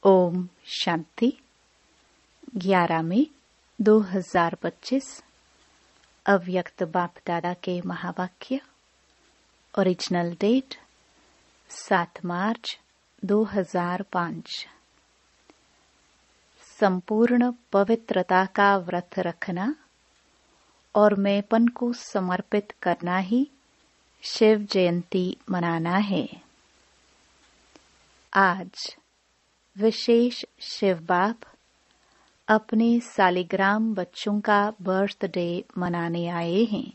ओम शांति। 11 मई 2025 अव्यक्त बाप दादा के महावाक्य। ओरिजिनल डेट 7 मार्च 2005। संपूर्ण पवित्रता का व्रत रखना और मैंपन को समर्पित करना ही शिव जयंती मनाना है। आज विशेष शिव बाप अपने सालिग्राम बच्चों का बर्थडे मनाने आए हैं।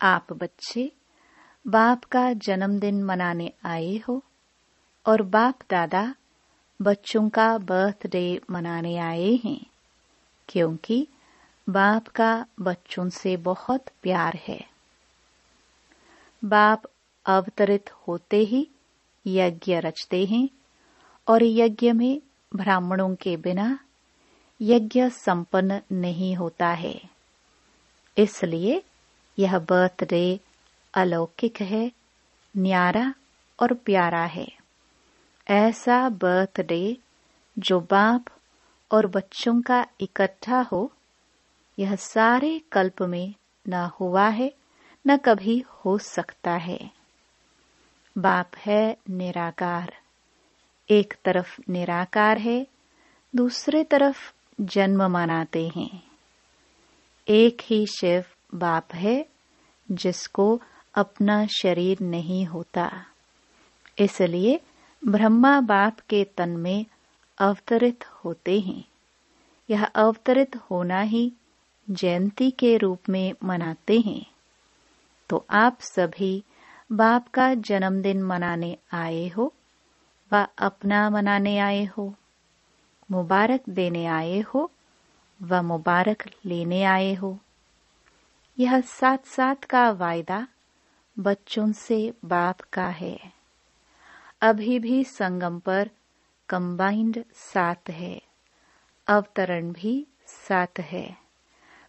आप बच्चे बाप का जन्मदिन मनाने आए हो और बाप दादा बच्चों का बर्थडे मनाने आए हैं, क्योंकि बाप का बच्चों से बहुत प्यार है। बाप अवतरित होते ही यज्ञ रचते हैं और यज्ञ में ब्राह्मणों के बिना यज्ञ संपन्न नहीं होता है। इसलिए यह बर्थडे अलौकिक है, न्यारा और प्यारा है। ऐसा बर्थडे जो बाप और बच्चों का इकट्ठा हो, यह सारे कल्प में न हुआ है, न कभी हो सकता है। बाप है निराकार। एक तरफ निराकार है, दूसरे तरफ जन्म मनाते हैं। एक ही शिव बाप है जिसको अपना शरीर नहीं होता। इसलिए ब्रह्मा बाप के तन में अवतरित होते हैं। यह अवतरित होना ही जयंती के रूप में मनाते हैं। तो आप सभी बाप का जन्मदिन मनाने आए हो व अपना मनाने आए हो, मुबारक देने आए हो व मुबारक लेने आए हो। यह साथ साथ का वायदा बच्चों से बाप का है। अभी भी संगम पर कंबाइंड साथ है, अवतरण भी साथ है,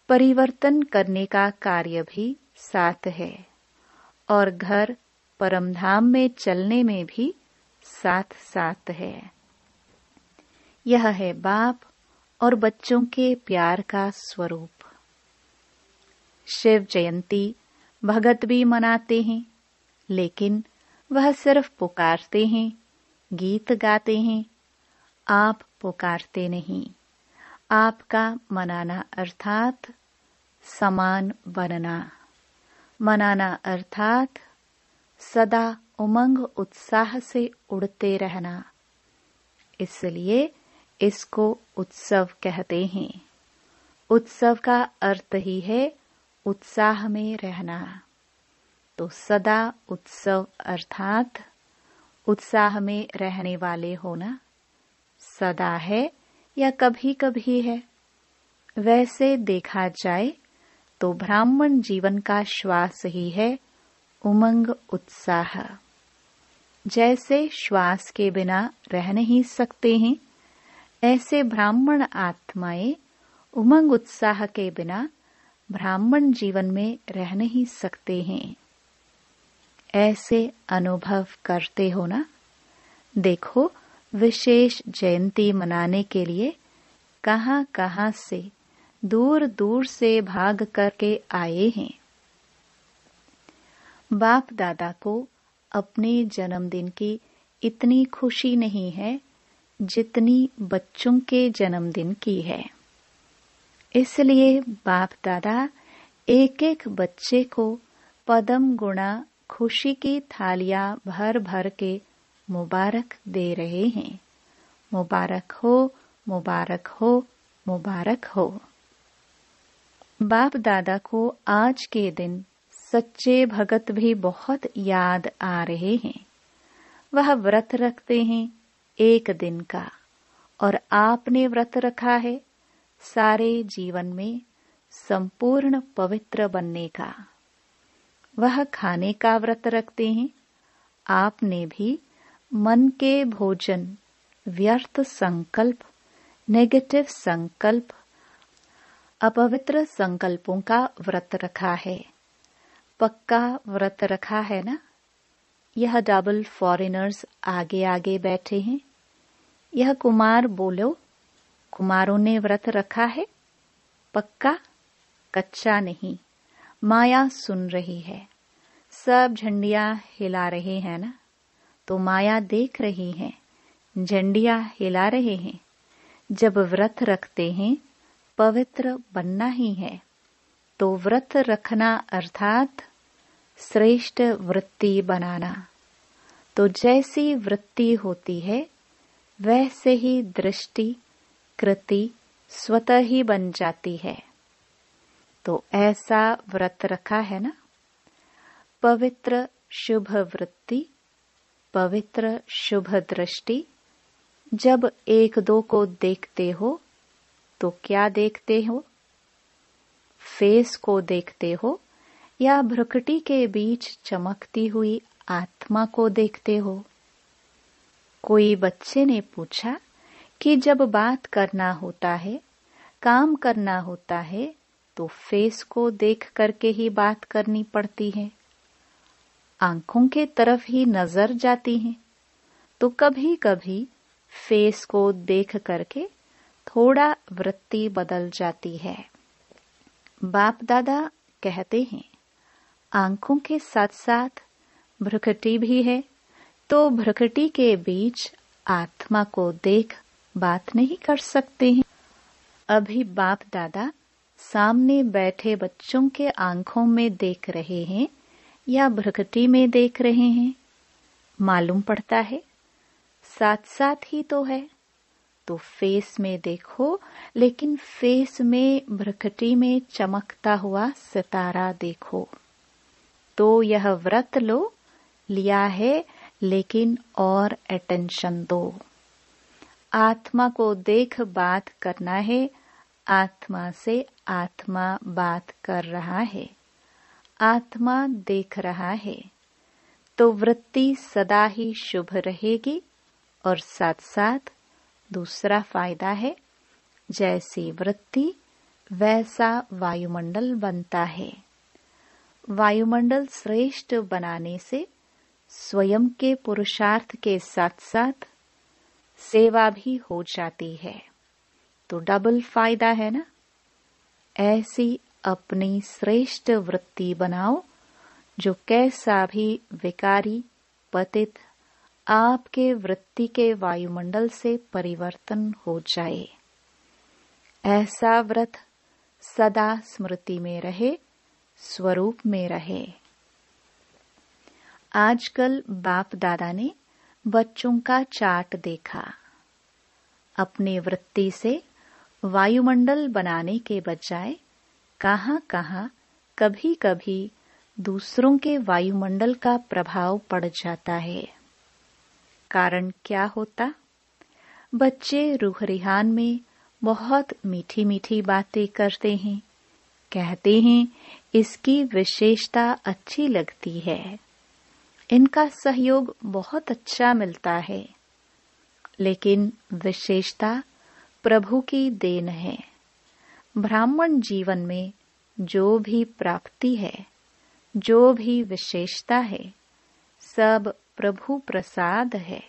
परिवर्तन करने का कार्य भी साथ है और घर परमधाम में चलने में भी साथ साथ है। यह है बाप और बच्चों के प्यार का स्वरूप। शिव जयंती भगत भी मनाते हैं, लेकिन वह सिर्फ पुकारते हैं, गीत गाते हैं। आप पुकारते नहीं। आपका मनाना अर्थात समान बनना। मनाना अर्थात सदा उमंग उत्साह से उड़ते रहना। इसलिए इसको उत्सव कहते हैं। उत्सव का अर्थ ही है उत्साह में रहना। तो सदा उत्सव अर्थात उत्साह में रहने वाले होना सदा है या कभी कभी है। वैसे देखा जाए तो ब्राह्मण जीवन का श्वास ही है उमंग उत्साह। जैसे श्वास के बिना रह नहीं सकते हैं, ऐसे ब्राह्मण आत्माएं उमंग उत्साह के बिना ब्राह्मण जीवन में रह नहीं सकते हैं। ऐसे अनुभव करते हो ना। देखो, विशेष जयंती मनाने के लिए कहां कहां से दूर दूर से भाग करके आए हैं। बाप दादा को अपने जन्मदिन की इतनी खुशी नहीं है जितनी बच्चों के जन्मदिन की है। इसलिए बाप दादा एक एक बच्चे को पदम गुणा खुशी की थालियां भर भर के मुबारक दे रहे हैं। मुबारक हो, मुबारक हो, मुबारक हो। बाप दादा को आज के दिन सच्चे भगत भी बहुत याद आ रहे हैं। वह व्रत रखते हैं एक दिन का, और आपने व्रत रखा है सारे जीवन में संपूर्ण पवित्र बनने का। वह खाने का व्रत रखते हैं। आपने भी मन के भोजन, व्यर्थ संकल्प, नेगेटिव संकल्प, अपवित्र संकल्पों का व्रत रखा है। पक्का व्रत रखा है ना। यह डबल फॉरेनर्स आगे आगे बैठे हैं। यह कुमार बोलो, कुमारों ने व्रत रखा है? पक्का? कच्चा नहीं। माया सुन रही है, सब झंडियां हिला रहे हैं ना, तो माया देख रही है, झंडियां हिला रहे हैं। जब व्रत रखते हैं पवित्र बनना ही है, तो व्रत रखना अर्थात श्रेष्ठ वृत्ति बनाना। तो जैसी वृत्ति होती है वैसे ही दृष्टि कृति स्वतः ही बन जाती है। तो ऐसा व्रत रखा है ना, पवित्र शुभ वृत्ति, पवित्र शुभ दृष्टि। जब एक दो को देखते हो तो क्या देखते हो? फेस को देखते हो या भ्रुकुटी के बीच चमकती हुई आत्मा को देखते हो? कोई बच्चे ने पूछा कि जब बात करना होता है, काम करना होता है, तो फेस को देख करके ही बात करनी पड़ती है, आंखों के तरफ ही नजर जाती है। तो कभी कभी फेस को देख करके थोड़ा वृत्ति बदल जाती है। बाप दादा कहते हैं आंखों के साथ साथ भ्रुकुटी भी है, तो भ्रुकुटी के बीच आत्मा को देख बात नहीं कर सकते हैं। अभी बाप दादा सामने बैठे बच्चों के आंखों में देख रहे हैं या भ्रुकुटी में देख रहे हैं, मालूम पड़ता है साथ साथ ही तो है। तो फेस में देखो, लेकिन फेस में भ्रुकुटी में चमकता हुआ सितारा देखो। तो यह व्रत लो, लिया है, लेकिन और अटेंशन दो। आत्मा को देख बात करना है, आत्मा से आत्मा बात कर रहा है, आत्मा देख रहा है। तो वृत्ति सदा ही शुभ रहेगी। और साथ साथ दूसरा फायदा है, जैसी वृत्ति वैसा वायुमंडल बनता है। वायुमंडल श्रेष्ठ बनाने से स्वयं के पुरुषार्थ के साथ साथ सेवा भी हो जाती है। तो डबल फायदा है ना। ऐसी अपनी श्रेष्ठ वृत्ति बनाओ जो कैसा भी विकारी पतित आपके वृत्ति के वायुमंडल से परिवर्तन हो जाए। ऐसा व्रत सदा स्मृति में रहे, स्वरूप में रहे। आजकल बाप दादा ने बच्चों का चार्ट देखा। अपनी वृत्ति से वायुमंडल बनाने के बजाय कहां-कहां कभी कभी दूसरों के वायुमंडल का प्रभाव पड़ जाता है। कारण क्या होता? बच्चे रूह रिहान में बहुत मीठी मीठी बातें करते हैं, कहते हैं इसकी विशेषता अच्छी लगती है, इनका सहयोग बहुत अच्छा मिलता है। लेकिन विशेषता प्रभु की देन है। ब्राह्मण जीवन में जो भी प्राप्ति है, जो भी विशेषता है, सब प्रभु प्रसाद है,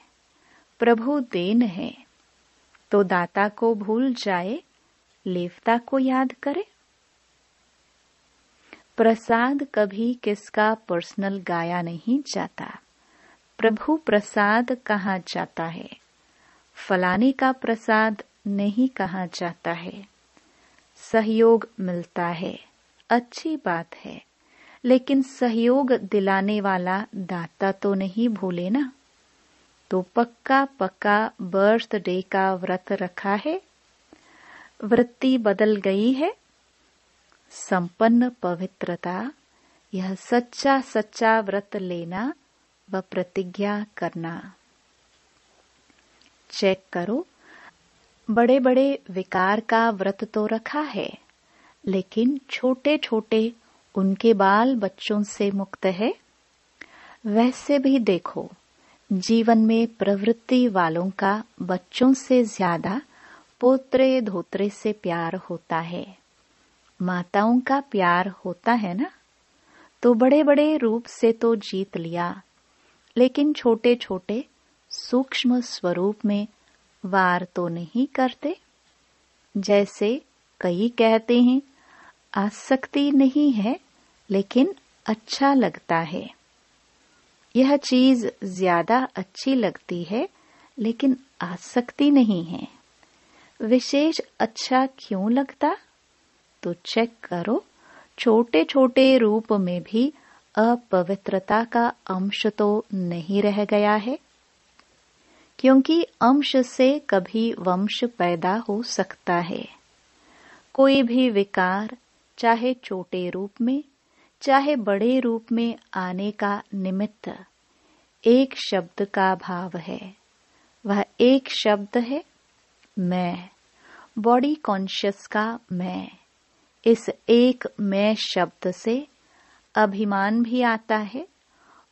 प्रभु देन है। तो दाता को भूल जाए, लेवता को याद करे। प्रसाद कभी किसका पर्सनल गाया नहीं जाता। प्रभु प्रसाद कहा जाता है, फलाने का प्रसाद नहीं कहा जाता है। सहयोग मिलता है, अच्छी बात है, लेकिन सहयोग दिलाने वाला दाता तो नहीं भूले ना। तो पक्का पक्का बर्थडे का व्रत रखा है, वृत्ति बदल गई है। संपन्न पवित्रता, यह सच्चा सच्चा व्रत लेना व प्रतिज्ञा करना। चेक करो, बड़े बड़े विकार का व्रत तो रखा है, लेकिन छोटे छोटे उनके बाल बच्चों से मुक्त है। वैसे भी देखो, जीवन में प्रवृत्ति वालों का बच्चों से ज्यादा पोत्रे धोत्रे से प्यार होता है। माताओं का प्यार होता है ना। तो बड़े बड़े रूप से तो जीत लिया, लेकिन छोटे छोटे सूक्ष्म स्वरूप में वार तो नहीं करते। जैसे कई कहते हैं, आसक्ति नहीं है लेकिन अच्छा लगता है। यह चीज ज्यादा अच्छी लगती है लेकिन आसक्ति नहीं है। विशेष अच्छा क्यों लगता? तो चेक करो, छोटे छोटे रूप में भी अपवित्रता का अंश तो नहीं रह गया है। क्योंकि अंश से कभी वंश पैदा हो सकता है। कोई भी विकार चाहे छोटे रूप में चाहे बड़े रूप में आने का निमित्त एक शब्द का भाव है। वह एक शब्द है, मैं। बॉडी कॉन्शियस का मैं। इस एक मैं शब्द से अभिमान भी आता है,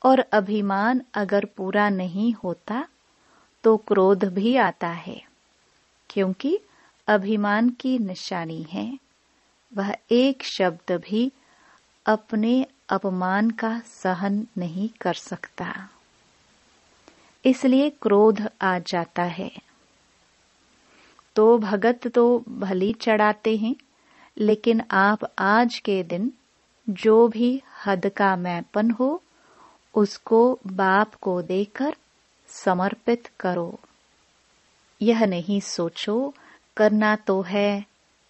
और अभिमान अगर पूरा नहीं होता तो क्रोध भी आता है। क्योंकि अभिमान की निशानी है, वह एक शब्द भी अपने अपमान का सहन नहीं कर सकता, इसलिए क्रोध आ जाता है। तो भगत तो भली चढ़ाते हैं, लेकिन आप आज के दिन जो भी हद का मैपन हो उसको बाप को देकर समर्पित करो। यह नहीं सोचो करना तो है,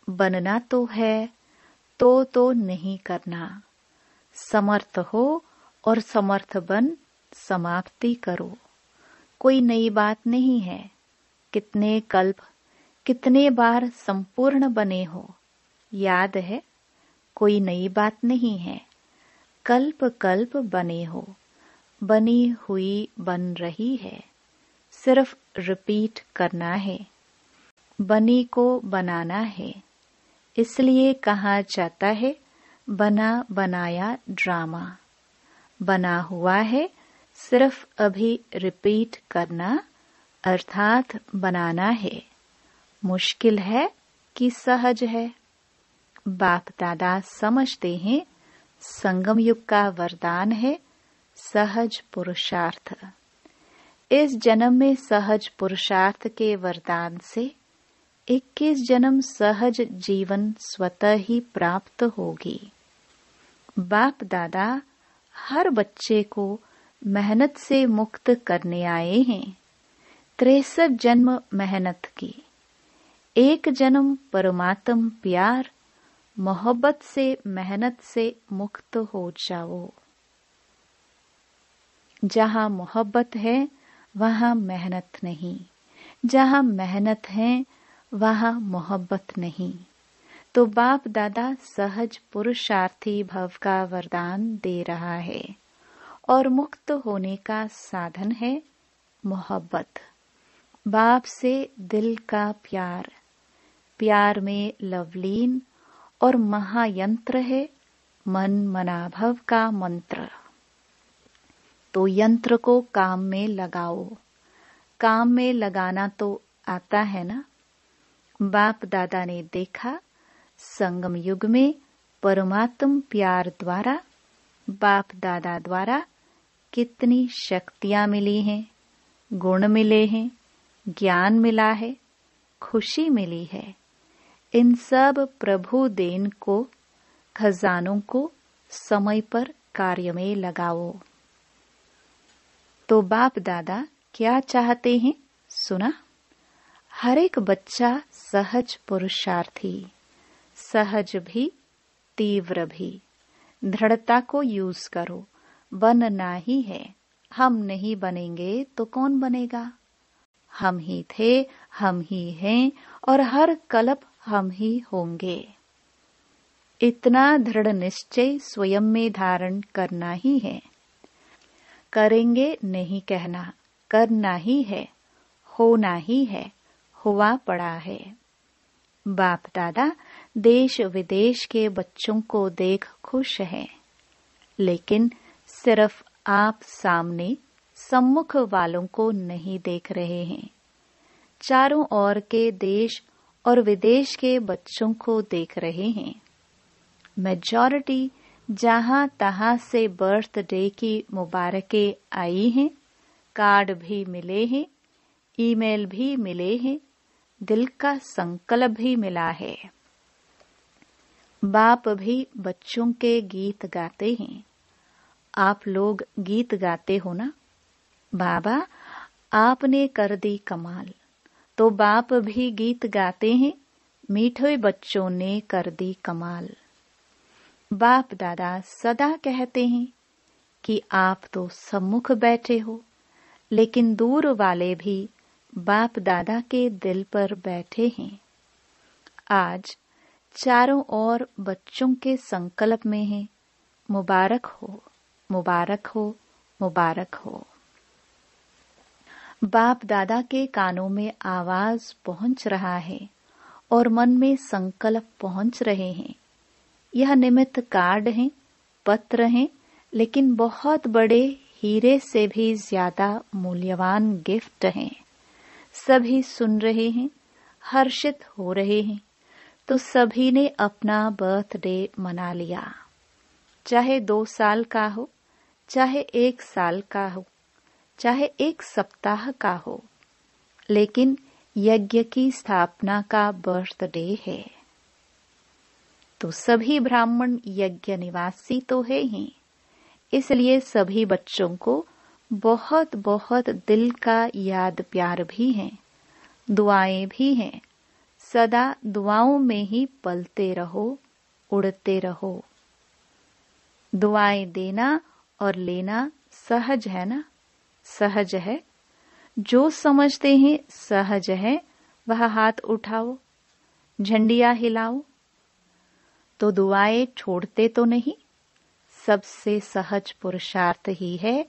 बनना तो है, तो नहीं करना। समर्थ हो और समर्थ बन समाप्ति करो। कोई नई बात नहीं है। कितने कल्प कितने बार संपूर्ण बने हो, याद है? कोई नई बात नहीं है। कल्प कल्प बने हो, बनी हुई बन रही है। सिर्फ रिपीट करना है, बनी को बनाना है। इसलिए कहा जाता है बना बनाया ड्रामा। बना हुआ है, सिर्फ अभी रिपीट करना अर्थात बनाना है। मुश्किल है कि सहज है? बाप दादा समझते हैं संगम युग का वरदान है सहज पुरुषार्थ। इस जन्म में सहज पुरुषार्थ के वरदान से 21 जन्म सहज जीवन स्वतः ही प्राप्त होगी। बाप दादा हर बच्चे को मेहनत से मुक्त करने आए हैं। 63 जन्म मेहनत की, एक जन्म परमात्म प्यार मोहब्बत से मेहनत से मुक्त हो जाओ। जहाँ मोहब्बत है वहाँ मेहनत नहीं, जहाँ मेहनत है वहाँ मोहब्बत नहीं। तो बाप दादा सहज पुरुषार्थी भव का वरदान दे रहा है, और मुक्त होने का साधन है मोहब्बत। बाप से दिल का प्यार, प्यार में लवलीन और महायंत्र है मन मनाभव का मंत्र। तो यंत्र को काम में लगाओ। काम में लगाना तो आता है ना? बाप दादा ने देखा संगम युग में परमात्म प्यार द्वारा बाप दादा द्वारा कितनी शक्तियां मिली हैं, गुण मिले हैं, ज्ञान मिला है, खुशी मिली है। इन सब प्रभु देन को, खजानों को समय पर कार्य में लगाओ। तो बाप दादा क्या चाहते हैं सुना? हर एक बच्चा सहज पुरुषार्थी, सहज भी तीव्र भी। दृढ़ता को यूज करो। बनना ही है। हम नहीं बनेंगे तो कौन बनेगा? हम ही थे, हम ही हैं, और हर कल्प हम ही होंगे। इतना दृढ़ निश्चय स्वयं में धारण करना ही है। करेंगे नहीं कहना, करना ही है, होना ही है, हुआ पड़ा है। बाप दादा देश विदेश के बच्चों को देख खुश हैं, लेकिन सिर्फ आप सामने सम्मुख वालों को नहीं देख रहे हैं। चारों ओर के देश और विदेश के बच्चों को देख रहे हैं। मेजॉरिटी जहां तहां से बर्थडे की मुबारकें आई हैं, कार्ड भी मिले हैं, ईमेल भी मिले हैं, दिल का संकल्प भी मिला है। बाप भी बच्चों के गीत गाते हैं। आप लोग गीत गाते हो ना? बाबा आपने कर दी कमाल। तो बाप भी गीत गाते हैं, मीठे बच्चों ने कर दी कमाल। बाप दादा सदा कहते हैं कि आप तो सम्मुख बैठे हो, लेकिन दूर वाले भी बाप दादा के दिल पर बैठे हैं। आज चारों ओर बच्चों के संकल्प में है, मुबारक हो, मुबारक हो, मुबारक हो। बाप दादा के कानों में आवाज पहुंच रहा है और मन में संकल्प पहुंच रहे हैं। यह निमित्त कार्ड हैं, पत्र हैं, लेकिन बहुत बड़े हीरे से भी ज्यादा मूल्यवान गिफ्ट हैं। सभी सुन रहे हैं, हर्षित हो रहे हैं। तो सभी ने अपना बर्थडे मना लिया, चाहे 2 साल का हो, चाहे 1 साल का हो, चाहे 1 सप्ताह का हो, लेकिन यज्ञ की स्थापना का बर्थडे है। तो सभी ब्राह्मण यज्ञ निवासी तो है ही, इसलिए सभी बच्चों को बहुत बहुत दिल का याद प्यार भी है, दुआएं भी हैं। सदा दुआओं में ही पलते रहो, उड़ते रहो। दुआएं देना और लेना सहज है ना? सहज है। जो समझते हैं सहज है, वह हाथ उठाओ, झंडियां हिलाओ। तो दुआएं छोड़ते तो नहीं। सबसे सहज पुरुषार्थ ही है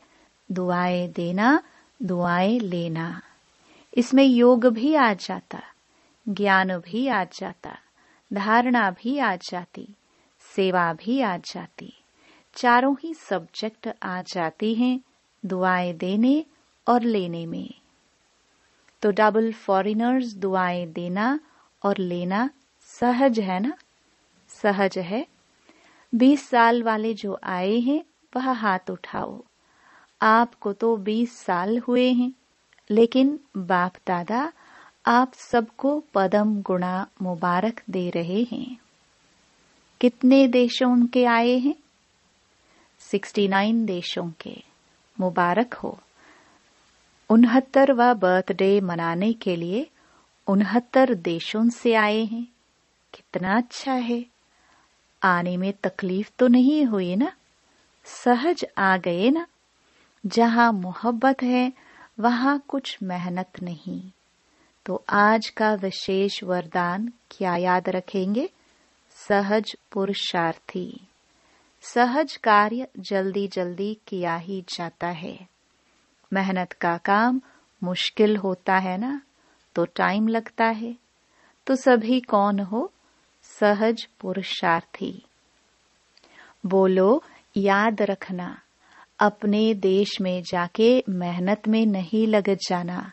दुआएं देना, दुआएं लेना। इसमें योग भी आ जाता, ज्ञान भी आ जाता, धारणा भी आ जाती, सेवा भी आ जाती। चारों ही सब्जेक्ट आ जाती हैं दुआएं देने और लेने में। तो डबल फॉरेनर्स दुआएं देना और लेना सहज है ना? सहज है। 20 साल वाले जो आए हैं वह हाथ उठाओ। आपको तो 20 साल हुए हैं, लेकिन बाप दादा आप सबको पदम गुणा मुबारक दे रहे हैं। कितने देशों के आए हैं? 69 देशों के। मुबारक हो। 69वां बर्थडे मनाने के लिए 69 देशों से आए हैं। कितना अच्छा है। आने में तकलीफ तो नहीं हुई ना? सहज आ गए ना? जहां मोहब्बत है वहां कुछ मेहनत नहीं। तो आज का विशेष वरदान क्या याद रखेंगे? सहज पुरुषार्थी। सहज कार्य जल्दी जल्दी किया ही जाता है। मेहनत का काम मुश्किल होता है ना, तो टाइम लगता है। तो सभी कौन हो? सहज पुरुषार्थी। बोलो याद रखना, अपने देश में जाके मेहनत में नहीं लग जाना।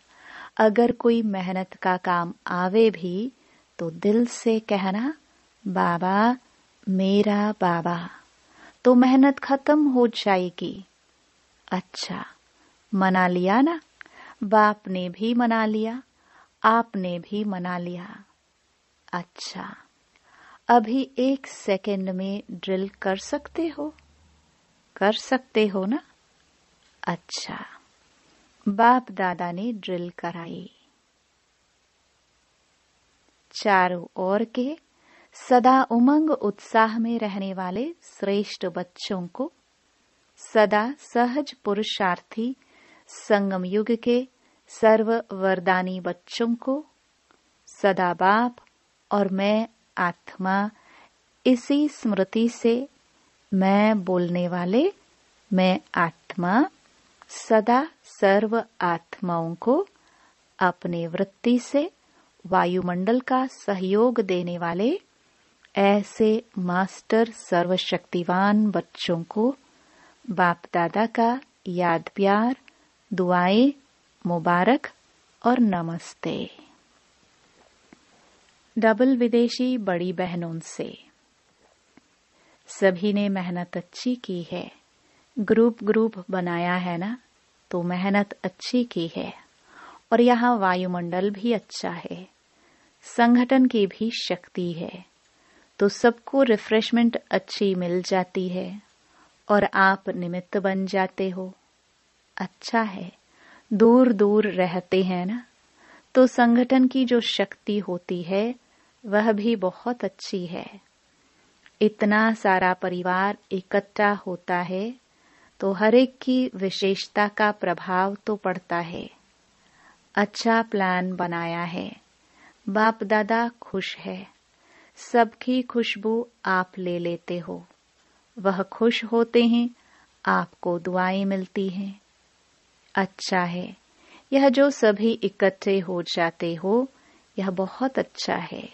अगर कोई मेहनत का काम आवे भी तो दिल से कहना बाबा मेरा बाबा, तो मेहनत खत्म हो जाएगी। अच्छा, मना लिया ना? बाप ने भी मना लिया, आपने भी मना लिया। अच्छा, अभी 1 सेकंड में ड्रिल कर सकते हो? कर सकते हो ना? अच्छा, बाप दादा ने ड्रिल कराई। चारों ओर के सदा उमंग उत्साह में रहने वाले श्रेष्ठ बच्चों को, सदा सहज पुरुषार्थी संगम युग के सर्व वरदानी बच्चों को, सदा बाप और मैं आत्मा, इसी स्मृति से मैं बोलने वाले मैं आत्मा सदा सर्व आत्माओं को अपने वृत्ति से वायुमंडल का सहयोग देने वाले ऐसे मास्टर सर्वशक्तिवान बच्चों को बाप दादा का याद प्यार, दुआएं, मुबारक और नमस्ते। डबल विदेशी बड़ी बहनों से सभी ने मेहनत अच्छी की है। ग्रुप बनाया है ना, तो मेहनत अच्छी की है और यहाँ वायुमंडल भी अच्छा है, संगठन की भी शक्ति है, तो सबको रिफ्रेशमेंट अच्छी मिल जाती है और आप निमित्त बन जाते हो। अच्छा है, दूर दूर रहते हैं ना, तो संगठन की जो शक्ति होती है वह भी बहुत अच्छी है। इतना सारा परिवार इकट्ठा होता है तो हर एक की विशेषता का प्रभाव तो पड़ता है। अच्छा प्लान बनाया है, बाप दादा खुश है, सबकी खुशबू आप ले लेते हो, वह खुश होते हैं, आपको दुआएं मिलती हैं। अच्छा है, यह जो सभी इकट्ठे हो जाते हो यह बहुत अच्छा है।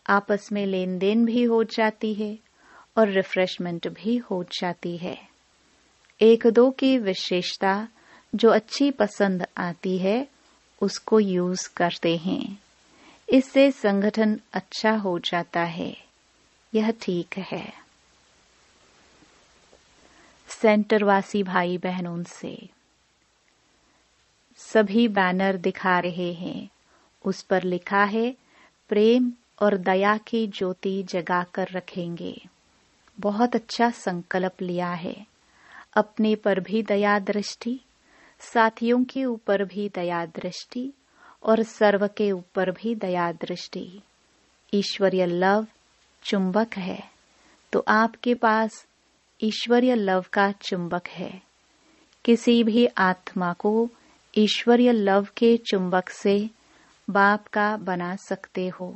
आपस में लेन देन भी हो जाती है और रिफ्रेशमेंट भी हो जाती है। एक दो की विशेषता जो अच्छी पसंद आती है उसको यूज करते हैं, इससे संगठन अच्छा हो जाता है। यह ठीक है। सेंटरवासी भाई बहनों से सभी बैनर दिखा रहे हैं, उस पर लिखा है प्रेम और दया की ज्योति जगाकर रखेंगे। बहुत अच्छा संकल्प लिया है। अपने पर भी दया दृष्टि, साथियों के ऊपर भी दया दृष्टि और सर्व के ऊपर भी दया दृष्टि। ईश्वरीय लव चुंबक है, तो आपके पास ईश्वरीय लव का चुंबक है। किसी भी आत्मा को ईश्वरीय लव के चुंबक से बाप का बना सकते हो।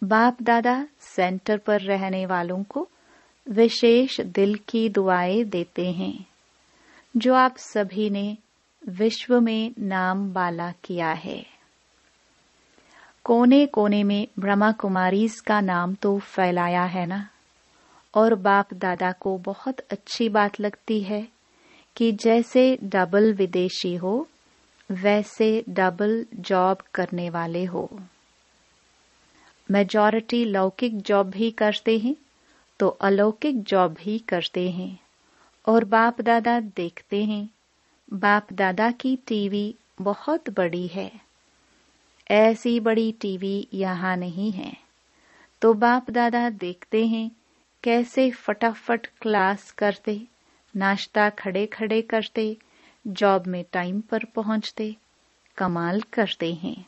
बाप दादा सेंटर पर रहने वालों को विशेष दिल की दुआएं देते हैं, जो आप सभी ने विश्व में नाम बाला किया है। कोने कोने में ब्रह्मा कुमारीज का नाम तो फैलाया है ना, और बाप दादा को बहुत अच्छी बात लगती है कि जैसे डबल विदेशी हो वैसे डबल जॉब करने वाले हो। मेजॉरिटी लौकिक जॉब भी करते हैं तो अलौकिक जॉब भी करते हैं, और बाप दादा देखते हैं। बाप दादा की टीवी बहुत बड़ी है, ऐसी बड़ी टीवी यहाँ नहीं है, तो बाप दादा देखते हैं कैसे फटाफट क्लास करते, नाश्ता खड़े खड़े करते, जॉब में टाइम पर पहुंचते, कमाल करते हैं।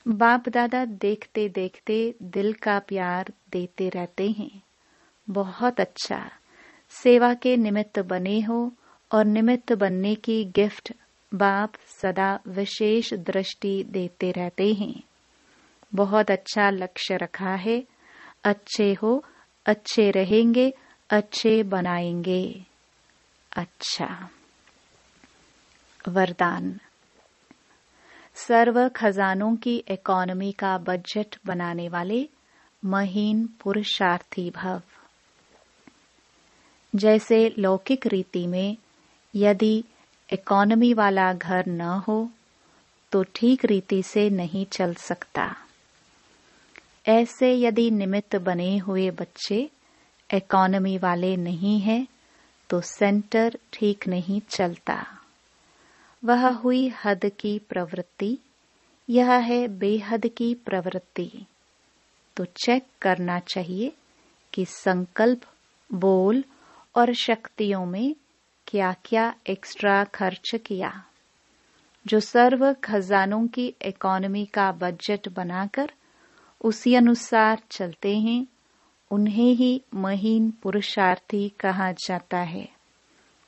बाप दादा देखते देखते दिल का प्यार देते रहते हैं। बहुत अच्छा, सेवा के निमित्त बने हो और निमित्त बनने की गिफ्ट बाप सदा विशेष दृष्टि देते रहते हैं। बहुत अच्छा लक्ष्य रखा है। अच्छे हो, अच्छे रहेंगे, अच्छे बनाएंगे। अच्छा। वरदान। सर्व खजानों की इकोनॉमी का बजट बनाने वाले महीन पुरुषार्थी भव। जैसे लौकिक रीति में यदि इकोनॉमी वाला घर न हो तो ठीक रीति से नहीं चल सकता। ऐसे यदि निमित्त बने हुए बच्चे इकोनॉमी वाले नहीं हैं तो सेंटर ठीक नहीं चलता। वह हुई हद की प्रवृत्ति, यह है बेहद की प्रवृत्ति। तो चेक करना चाहिए कि संकल्प, बोल और शक्तियों में क्या क्या एक्स्ट्रा खर्च किया। जो सर्व खजानों की इकोनॉमी का बजट बनाकर उसी अनुसार चलते हैं, उन्हें ही महीन पुरुषार्थी कहा जाता है।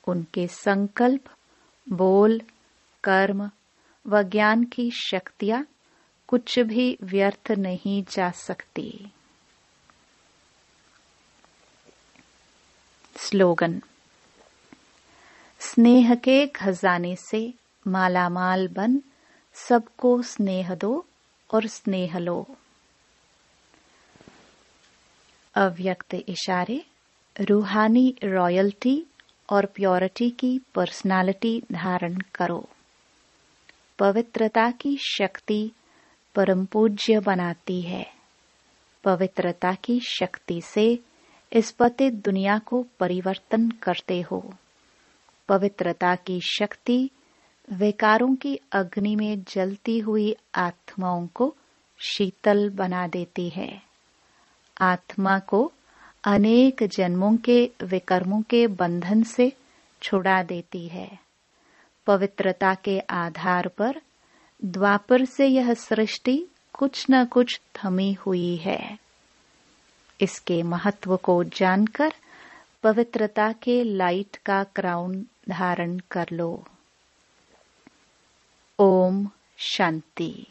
उनके संकल्प, बोल, कर्म व ज्ञान की शक्तियां कुछ भी व्यर्थ नहीं जा सकती। स्लोगन। स्नेह के खजाने से मालामाल बन सबको स्नेह दो और स्नेह लो। अव्यक्त इशारे। रूहानी रॉयल्टी और प्योरिटी की पर्सनालिटी धारण करो। पवित्रता की शक्ति परम पूज्य बनाती है। पवित्रता की शक्ति से इस पतित दुनिया को परिवर्तन करते हो। पवित्रता की शक्ति विकारों की अग्नि में जलती हुई आत्माओं को शीतल बना देती है। आत्मा को अनेक जन्मों के विकर्मों के बंधन से छुड़ा देती है। पवित्रता के आधार पर द्वापर से यह सृष्टि कुछ न कुछ थमी हुई है। इसके महत्व को जानकर पवित्रता के लाइट का क्राउन धारण कर लो। ओम शांति।